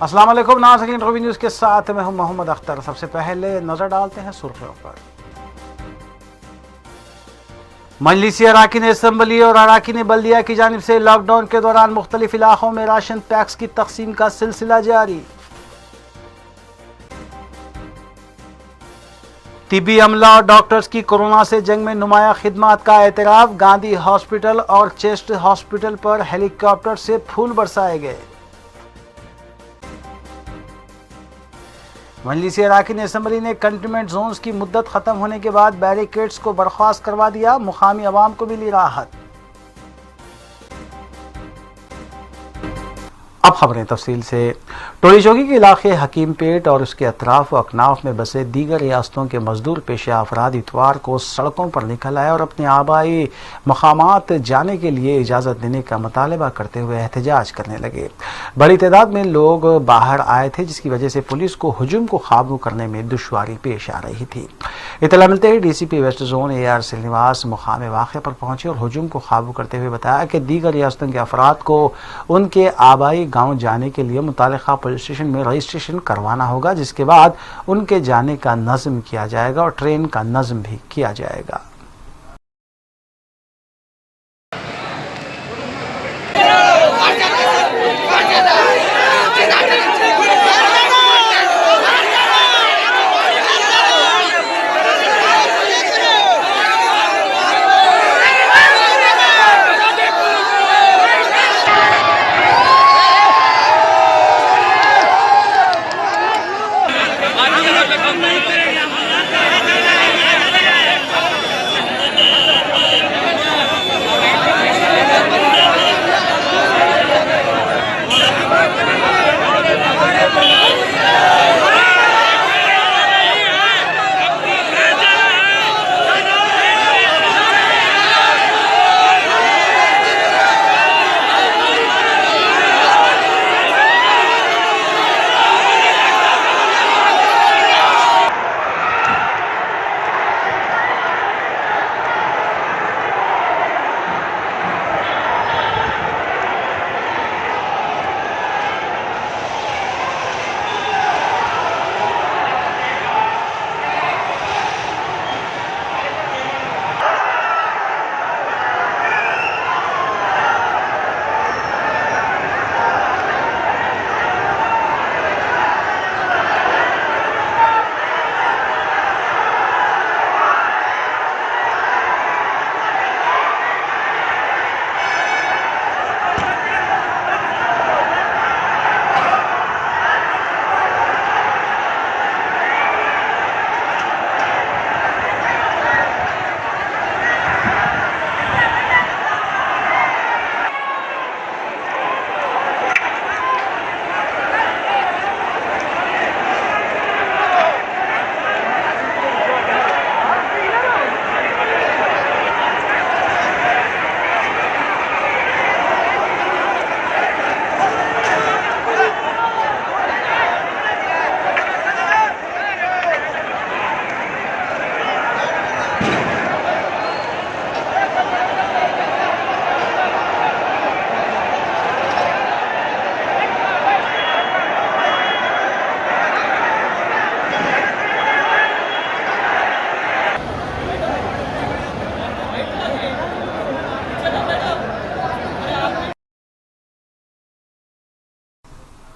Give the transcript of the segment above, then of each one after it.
अस्सलाम वालेकुम नाज़रीन, रवि न्यूज़ के साथ मैं हूं मोहम्मद अख्तर। सबसे पहले नजर डालते हैं सुर्खियों पर। मजलिसी अराकीन असम्बली और अराकीन बल्दिया की जानिब से लॉकडाउन के दौरान मुख्तलिफ इलाकों में राशन पैक्स की तकसीम का सिलसिला जारी। तिब्बी अमला और डॉक्टर्स की कोरोना से जंग में नुमाया खिदमात का एतराफ़। गांधी हॉस्पिटल और चेस्ट हॉस्पिटल पर हेलीकॉप्टर से फूल बरसाए गए। मजलिसी अराकीन असम्बली ने कंटेनमेंट जोन्स की मुद्दत खत्म होने के बाद बैरिकेड्स को बर्खास्त करवा दिया। मुकामी अवाम को मिली राहत। अब खबरें तफसील से। टोली चौकी के इलाके हकीम पेट और उसके अतराफ व अकनाफ में बसे दीगर रियासतों के मजदूर पेशा अफराद इतवार को सड़कों पर निकल आए और अपने आबाई मकामात जाने के लिए इजाज़त देने का मुतालबा करते हुए एहतजाज करने लगे। बड़ी तादाद में लोग बाहर आए थे, जिसकी वजह से पुलिस को हुजूम को काबू करने में दुश्वारी पेश आ रही थी। इतला मिलते ही DCP west zone AR Srinivas मुकाम वाक़े पर पहुंचे और हुजूम को काबू करते हुए बताया कि दीगर रियासतों के अफराद को उनके आबाई गांव जाने के लिए मुतालिका पुलिस स्टेशन में रजिस्ट्रेशन करवाना होगा, जिसके बाद उनके जाने का नज़्म किया जाएगा और ट्रेन का नज़्म भी किया जाएगा।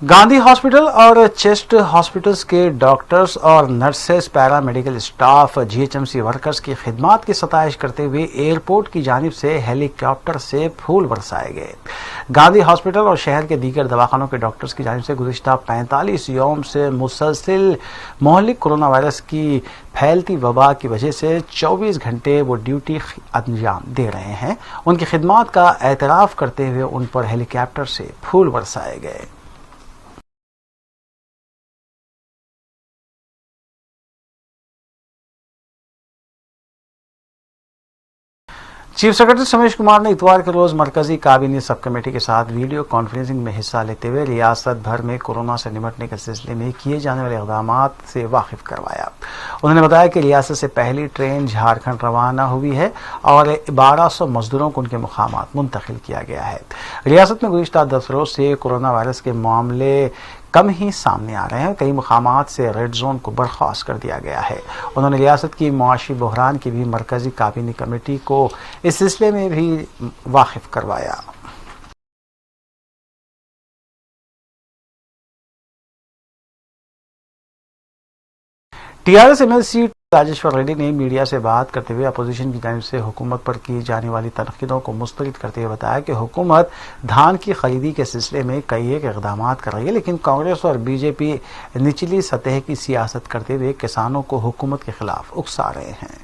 गांधी हॉस्पिटल और चेस्ट हॉस्पिटल्स के डॉक्टर्स और nurses, para medical staff, GHMC workers की खिदमात की सताइश करते हुए एयरपोर्ट की जानिब से हेलीकॉप्टर से फूल बरसाए गए। गांधी हॉस्पिटल और शहर के दीगर दवाखानों के डॉक्टर्स की जानिब से गुज़िश्ता 45 यौम से मुसलसिल मोहलिक कोरोना वायरस की फैलती वबा की वजह से 24 घंटे वो ड्यूटी अंजाम दे रहे हैं। उनकी खिदमात का एतराफ़ करते हुए उन पर हेलीकॉप्टर से फूल बरसाए गए। चीफ सेक्रेटरी समेश कुमार ने इतवार के रोज मरकजी काबीना सब कमेटी के साथ वीडियो कॉन्फ्रेंसिंग में हिस्सा लेते हुए रियासत भर में कोरोना से निपटने के सिलसिले में किए जाने वाले इक़दाम से वाकिफ करवाया। उन्होंने बताया कि रियासत से पहली ट्रेन झारखंड रवाना हुई है और 1200 मजदूरों को उनके मुकामात मुंतकिल किया गया है। रियासत में गुज़िश्ता 10 रोज से कोरोना वायरस के मामले कम ही सामने आ रहे हैं। कई मुकामात से रेड जोन को बर्खास्त कर दिया गया है। उन्होंने रियासत की मुआशी बहरान की भी मरकजी काबीना कमेटी को इस सिलसिले में भी वाकिफ करवाया। टीआरएस एमएलसी राजेश्वर रेड्डी ने मीडिया से बात करते हुए अपोजिशन की जानिब से हुकूमत पर की जाने वाली तनकीदों को मुस्तरद करते हुए बताया कि हुकूमत धान की खरीदी के सिलसिले में कई एक इकदाम कर रही है, लेकिन कांग्रेस और बीजेपी निचली सतह की सियासत करते हुए किसानों को हुकूमत के खिलाफ उकसा रहे हैं।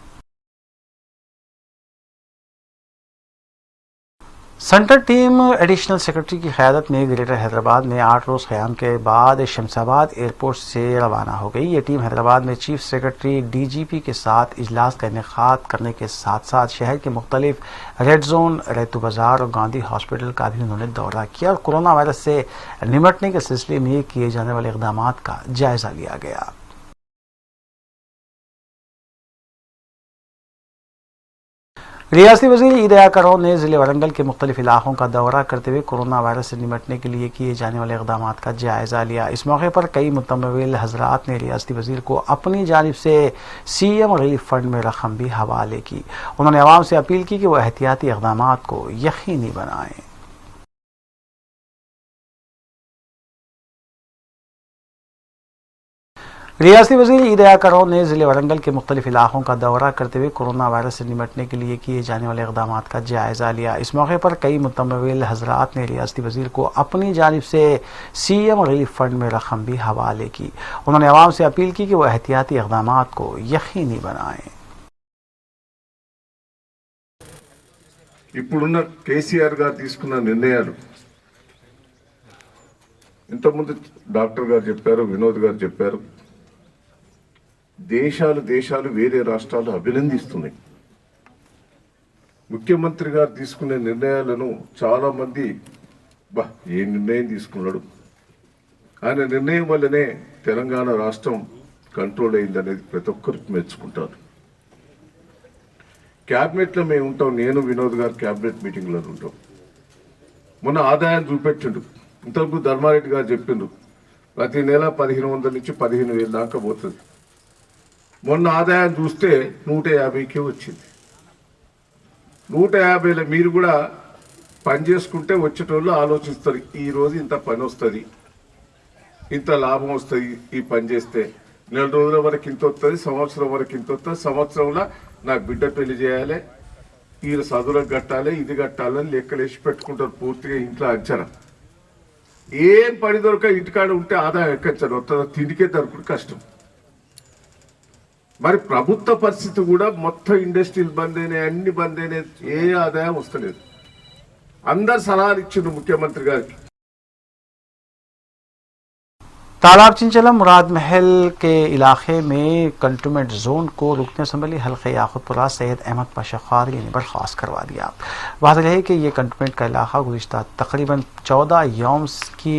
सेंट्रल टीम एडिशनल सेक्रेटरी की क़यादत में ग्रेटर हैदराबाद में 8 रोज़ क़याम के बाद शमशाबाद एयरपोर्ट से रवाना हो गई। ये टीम हैदराबाद में चीफ सेक्रेटरी डीजीपी के साथ इजलास का इनेकाद करने के साथ साथ शहर के मुख्तलिफ रेड जोन, रेतु बाजार और गांधी हॉस्पिटल का भी उन्होंने दौरा किया और कोरोना वायरस से निपटने के सिलसिले में किए जाने वाले इक़दाम का जायजा लिया गया। रियासती वज़ीर ईद करों ने ज़िले वारंगल के मुख्तलिफ इलाकों का दौरा करते हुए कोरोना वायरस से निपटने के लिए किए जाने वाले इक़दाम का जायज़ा लिया। इस मौके पर कई मुतमविल हज़रात ने रियासती वज़ीर को अपनी जानिब से सीएम रिलीफ फंड में रकम भी हवाले की। उन्होंने अवाम से अपील की कि वह एहतियाती इक़दाम को यकीनी बनाएं। रियासती वज़ीर ईद करों ने ज़िले वारंगल के मुख्तलिफ इलाकों का दौरा करते हुए कोरोना वायरस से निपटने के लिए किए जाने वाले इक़दाम का जायज़ा लिया। इस मौके पर कई मुतमविल हज़रात ने रियासती वज़ीर को अपनी जानिब से सीएम रिलीफ फंड में रकम भी हवाले की। उन्होंने अवाम से अपील की कि वह एहतियाती इक़दाम को यकीनी बनाएं। ఇప్పుడున్న కేసీఆర్ గారు తీసుకున్న నిర్ణయాలు ఇంతకుముందు డాక్టర్ గారు చెప్పారు, వినోద్ గారు చెప్పారు, దేశాలు వేరే రాష్ట్రాలు అభినందిస్తున్నాయి. ముఖ్యమంత్రి గారు తీసుకునే నిర్ణయాలను చాలా మంది ఏ నిర్ణయం తీసుకున్నాడు, ఆయన నిర్ణయం వల్లనే తెలంగాణ రాష్ట్రం కంట్రోల్ అయిందనేది ప్రతి ఒక్కరు మెచ్చుకుంటారు. క్యాబినెట్లో మేము ఉంటాం, నేను వినోద్ గారు క్యాబినెట్ మీటింగ్లో ఉంటాం. మొన్న ఆదాయం చూపెట్టిండు, ఇంతకు ధర్మారెడ్డి గారు చెప్పిండ్రు ప్రతి నెల 1500 నుంచి 15,000 దాకా పోతుంది. మొన్న ఆదాయం చూస్తే 150కే వచ్చింది. 150లో మీరు కూడా పని చేసుకుంటే వచ్చేటోళ్ళు ఆలోచిస్తారు, ఈ రోజు ఇంత పని వస్తుంది, ఇంత లాభం వస్తుంది, ఈ పని చేస్తే నెల రోజుల వరకు ఇంత వస్తుంది, సంవత్సరం వరకు ఇంత వస్తుంది, సంవత్సరంలో నాకు బిడ్డ పెళ్లి చేయాలి, ఈ చదువులకు కట్టాలి, ఇది కట్టాలని లెక్కలేసి పెట్టుకుంటారు. పూర్తిగా ఇంట్లో అంచనా ఏం పని దొరక ఇంటికాడ ఉంటే ఆదాయం ఎక్కచ్చారు వస్తుందో తిండికే దొరకడం కష్టం. మరి ప్రభుత్వ పరిస్థితి కూడా మొత్తం ఇండస్ట్రీలు బంద్ అయినాయి, అన్ని బంద్ అయినాయి, ఏ ఆదాయం వస్తలేదు. అందరు సలహాలు ఇచ్చిండ్రు ముఖ్యమంత్రి గారికి. तालाब चिंचला मुराद महल के इलाके में कंटोनमेंट जोन को रुकन असम्बली हल्के याकुतपुरा सैयद अहमद पाशा ख्वारी ने बर्खास्त करवा दिया। वाज़ेह है कि यह कंटोनमेंट का इलाका गुज़िश्ता तकरीबन 14 यौम की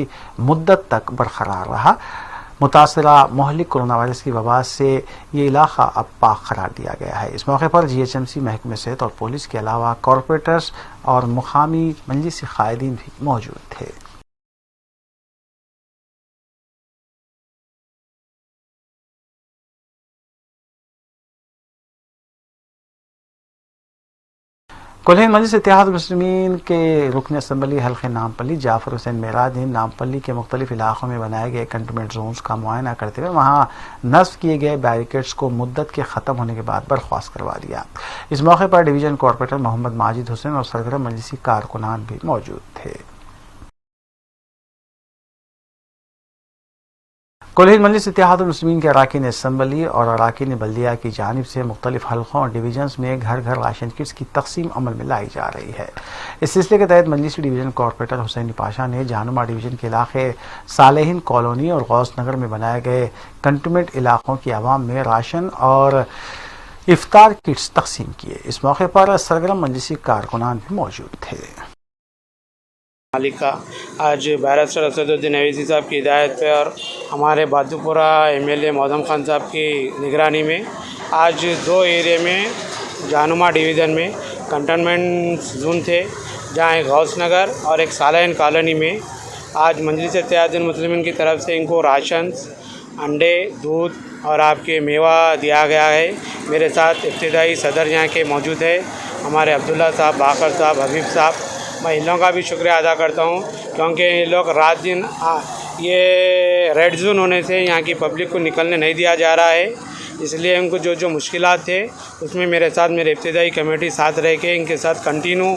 मुद्दत तक बरकरार रहा। मुतासरा मोहलिक कोरोना वायरस की वबा से ये इलाका अब पाक करार दिया गया है। इस मौके पर GHMC, महकमे सेहत और पुलिस के अलावा कॉरपोरेटर्स और मुकामी मजलिसी कायदीन भी मौजूद थे। कुलहिंद मजलिस इत्तेहाद मुस्लिमीन के रुकन असम्बली हल्के नामपल्ली जाफर हुसैन मेराज ने नामपल्ली के मुख्तलिफ इलाकों में बनाए गए कंटोनमेंट जोन्स का मुआयना करते हुए वहाँ नस्ब किए गए बैरिकेड्स को मुद्दत के ख़त्म होने के बाद बर्खास्त करवा दिया। इस मौके पर डिवीज़न कॉरपोरेटर मोहम्मद माजिद हुसैन और सरगर्म मजलिसी कारकुनान भी मौजूद थे। कुलहिंद मजलिस इत्तेहाद मुस्लिमीन के अराकीन असम्बली और अराकीन बल्दिया की जानिब से मुख्तलिफ हल्कों और डिवीजन्स में घर घर राशन किट्स की तकसीम अमल में लाई जा रही है। इस सिलसिले के तहत मजलिसी डिवीज़न कॉरपोरेटर हुसैन पाशा ने जहानुमा डिवीज़न के इलाके सालेहिन कॉलोनी और गौस नगर में बनाए गए कंटोनमेंट इलाकों की आवाम में राशन और इफ्तार किट्स तकसीम किए। इस मौके पर सरगर्म मजलिसी कारकुनान भी मौजूद थे। मालिका आज बैरिस्टर असदुद्दीन अवैसी साहब की हिदायत पे और हमारे बहादुरपुरा MLA मौदम खान साहब की निगरानी में आज 2 एरिया में जहानुमा डिवीज़न में कंटोनमेंट जोन थे, जहाँ एक गौस नगर और एक सालाइन कॉलोनी में आज मजलिस इत्तेहादुल मुस्लिमीन की तरफ से इनको राशन, अंडे, दूध और आपके मेवा दिया गया है। मेरे साथ इब्तिदाई सदर यहाँ के मौजूद है, हमारे अब्दुल्ला साहब, बाकर साहब, हबीब साहब। मैं इन लोगों का भी शुक्रिया अदा करता हूँ क्योंकि ये लोग रात दिन ये रेड जोन होने से यहाँ की पब्लिक को निकलने नहीं दिया जा रहा है, इसलिए इनको जो मुश्किलात थे उसमें मेरे साथ मेरे इब्तिदाई कमेटी साथ रह के इनके साथ कंटिन्यू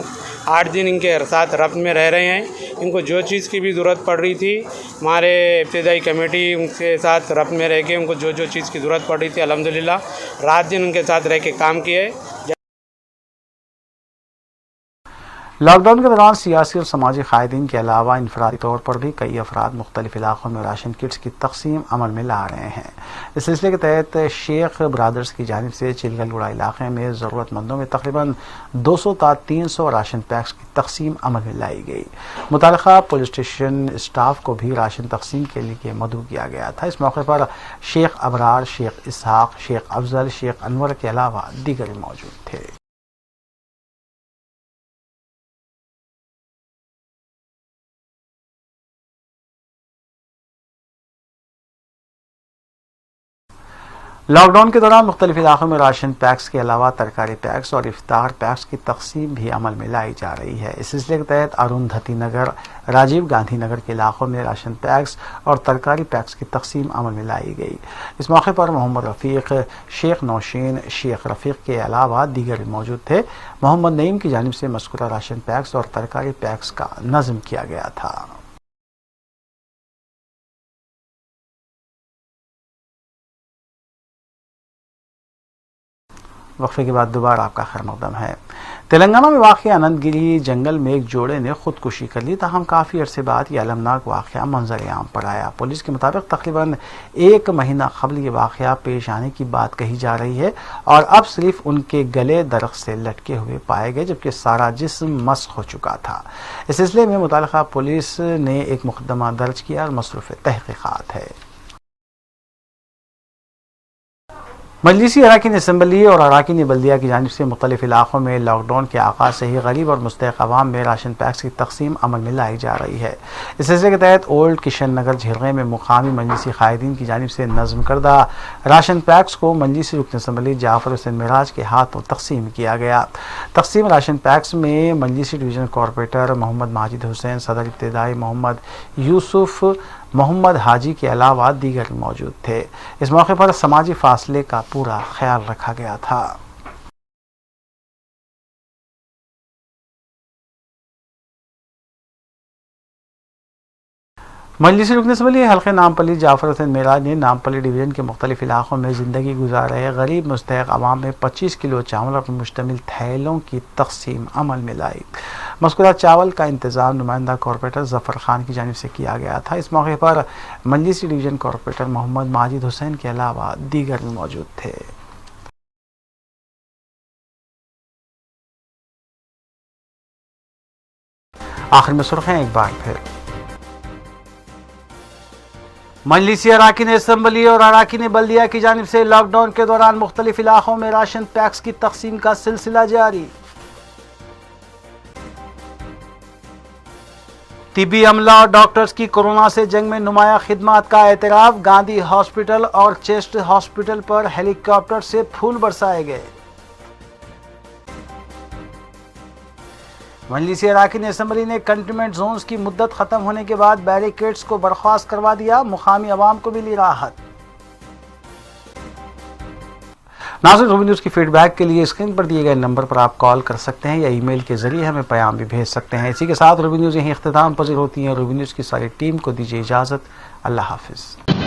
8 दिन इनके साथ रब्त में रह रहे हैं। इनको जो चीज़ की भी ज़रूरत पड़ रही थी, हमारे इब्तिदाई कमेटी उनके साथ रब्त में रह के उनको जो चीज़ की ज़रूरत पड़ रही थी अल्हम्दुलिल्लाह रात दिन उनके साथ रह के काम किए। लॉकडाउन के दौरान सियासी और समाजी कायदीन के अलावा इनफरादी तौर पर भी कई अफराद मुख्तलिफ इलाकों में राशन किट्स की तकसीम अमल में ला रहे हैं। इस सिलसिले के तहत शेख ब्रादर्स की जानिब से चिलगलगुड़ा इलाके में ज़रूरतमंदों में तकरीबन 200 ता 300 राशन पैक्स की तकसीम अमल में लाई गई। मुतालिका पुलिस स्टेशन स्टाफ को भी राशन तकसीम के लिए मदऊ किया गया था। इस मौके पर शेख अबरार, शेख इसहाक, शेख अफजल, शेख अनवर के अलावा दीगर मौजूद थे। लॉकडाउन के दौरान मुख्तलिफ इलाकों में राशन पैक्स के अलावा तरकारी पैक्स और इफ्तार पैक्स की तकसीम भी अमल में लाई जा रही है। इस सिलसिले के तहत अरुंधति नगर, राजीव गांधी नगर के इलाकों में राशन पैक्स और तरकारी पैक्स की तकसीम अमल में लाई गई। इस मौके पर मोहम्मद रफ़ीक, शेख नौशीन, शेख रफ़ीक के अलावा दीगर मौजूद थे। मोहम्मद नईम की जानिब से मज़कूरा राशन पैक्स और तरकारी पैक्स का नज़्म किया गया था। वक्फे के बाद दोबारा आपका खैर मकदम है। तेलंगाना में वाक़या अनंतगिरी जंगल में एक जोड़े ने खुदकुशी कर ली, ताहम काफ़ी अरसे बाद यह अलमनाक वाक़या मंजर आम पर आया। पुलिस के मुताबिक तकरीबन 1 महीना कबल ये वाक़या पेश आने की बात कही जा रही है और अब सिर्फ उनके गले दरख्त से लटके हुए पाए गए, जबकि सारा जिस्म मस्क हो चुका था। इस सिलसिले में मुतालिका पुलिस ने एक मुकदमा दर्ज किया और मसरूफ़ तहक़ीक़ात है। मजलिसी अराकीन असम्बली और अराकीन बल्दिया की जानिब से मुख्तलिफ इलाकों में लॉकडाउन के आगाज़ से ही गरीब और मुस्तहिक़ अवाम में राशन पैक्स की तकसीम अमल में लाई जा रही है। इस सिलसिले के तहत ओल्ड किशन नगर झिरगे में मुकामी मजलिसी कायदीन की जानिब से नज़म करदा राशन पैक्स को मजलिसी रुकन असम्बली जाफ़र हुसैन मिराज के हाथों तकसीम किया गया। तकसीम राशन पैक्स में मजलिसी डिवीज़न कॉरपोरेटर मोहम्मद माजिद हुसैन, सदर इब्तिदाई मोहम्मद यूसुफ, मोहम्मद हाजी के अलावा दीगर मौजूद थे। इस मौके पर समाजी फासले का पूरा ख्याल रखा गया था। मजलिसी रुकन असम्बली हल्के नामपल्ली जाफ़र हुसैन मिराज ने नामपल्ली डिवीज़न के मुख्तलिफ इलाकों में ज़िंदगी गुजार रहे गरीब मुस्तहिक़ अवाम में 25 किलो चावल पर मुश्तमिल थैलों की तकसीम अमल में लाई। मज़कूरा चावल का इंतज़ाम नुमाइंदा कॉरपोरेटर ज़फ़र खान की जानिब से किया गया था। इस मौके पर मजलिसी डिवीज़न कॉरपोरेटर मोहम्मद माजिद हुसैन के अलावा दीगर भी मौजूद थे। आखिर में सुर्ख़ियाँ एक बार फिर। मजलिसी अराकीन असम्बली और अराकीन बल्दिया की जानिब से लॉकडाउन के दौरान मुख्तलिफ इलाकों में राशन पैक्स की तकसीम का सिलसिला जारी। तिबी अमला और डॉक्टर्स की कोरोना से जंग में नुमाया खिदमत का एतराफ़। गांधी हॉस्पिटल और चेस्ट हॉस्पिटल पर हेलीकॉप्टर से फूल बरसाए गए। मजलिसी अराकीन असम्बली ने कंटेनमेंट जोन्स की मुद्दत खत्म होने के बाद बैरिकेड्स को बर्खास्त करवा दिया, मुकामी अवाम को मिली राहत। नाज़रीन, रूबी न्यूज़ की फीडबैक के लिए स्क्रीन पर दिए गए नंबर पर आप कॉल कर सकते हैं या ईमेल के जरिए हमें पैगाम भी भेज सकते हैं। इसी के साथ रूबी न्यूज़ यहीं इख्तिताम पज़ीर होती है। रूबी न्यूज़ की सारी टीम को दीजिए इजाज़त। अल्लाह हाफिज़।